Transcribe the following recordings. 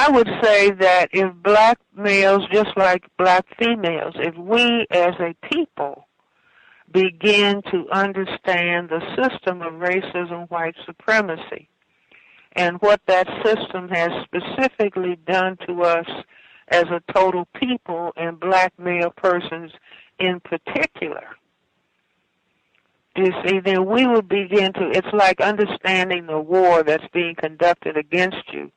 I would say that if black males, just like black females, if we as a people begin to understand the system of racism, white supremacy, and what that system has specifically done to us as a total people and black male persons in particular, you see, then we will begin to, it's like understanding the war that's being conducted against you.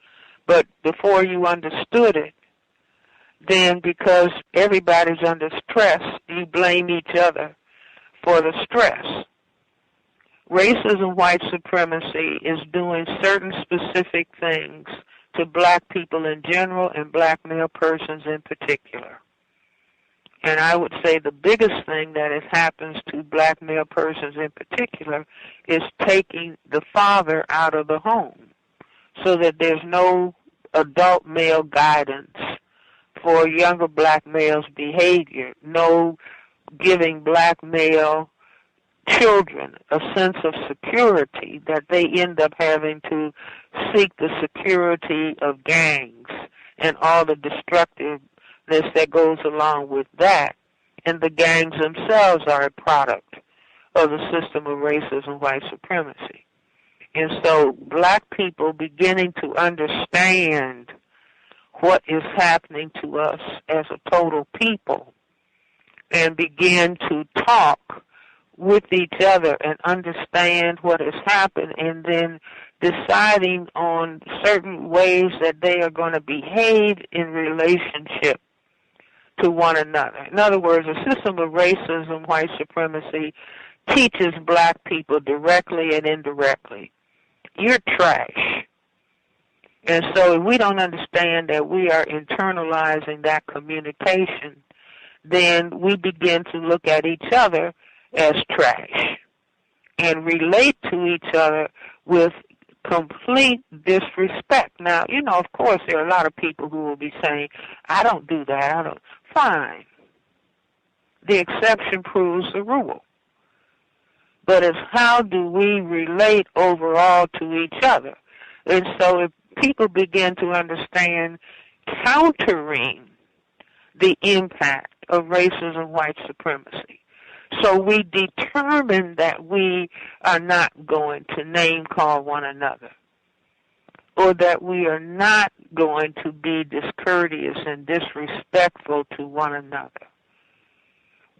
But before you understood it, then because everybody's under stress, you blame each other for the stress. Racism, white supremacy is doing certain specific things to black people in general and black male persons in particular. And I would say the biggest thing that it happens to black male persons in particular is taking the father out of the home so that there's no adult male guidance for younger black males' behavior, no giving black male children a sense of security, that they end up having to seek the security of gangs and all the destructiveness that goes along with that. And the gangs themselves are a product of the system of racism, white supremacy. And so black people beginning to understand what is happening to us as a total people and begin to talk with each other and understand what has happened, and then deciding on certain ways that they are going to behave in relationship to one another. In other words, a system of racism, white supremacy, teaches black people directly and indirectly, you're trash. And so if we don't understand that we are internalizing that communication, then we begin to look at each other as trash and relate to each other with complete disrespect. Now, you know, of course, there are a lot of people who will be saying, I don't do that. I don't. Fine. The exception proves the rule. But it's how do we relate overall to each other? And so if people begin to understand countering the impact of racism, white supremacy, so we determine that we are not going to name call one another, or that we are not going to be discourteous and disrespectful to one another.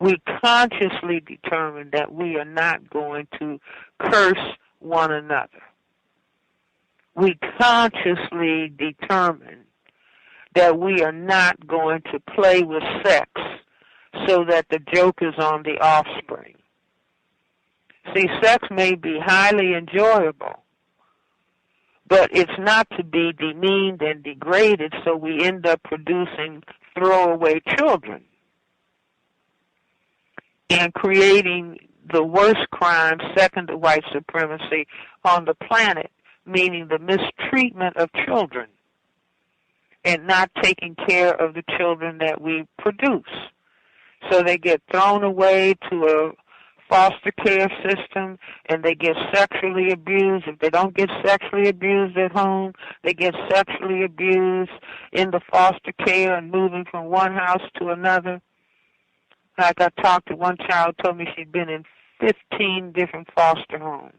We consciously determine that we are not going to curse one another. We consciously determine that we are not going to play with sex so that the joke is on the offspring. See, sex may be highly enjoyable, but it's not to be demeaned and degraded, so we end up producing throwaway children and creating the worst crime, second to white supremacy, on the planet, meaning the mistreatment of children and not taking care of the children that we produce. So they get thrown away to a foster care system, and they get sexually abused. If they don't get sexually abused at home, they get sexually abused in the foster care and moving from one house to another. Like I talked to one child, told me she'd been in 15 different foster homes.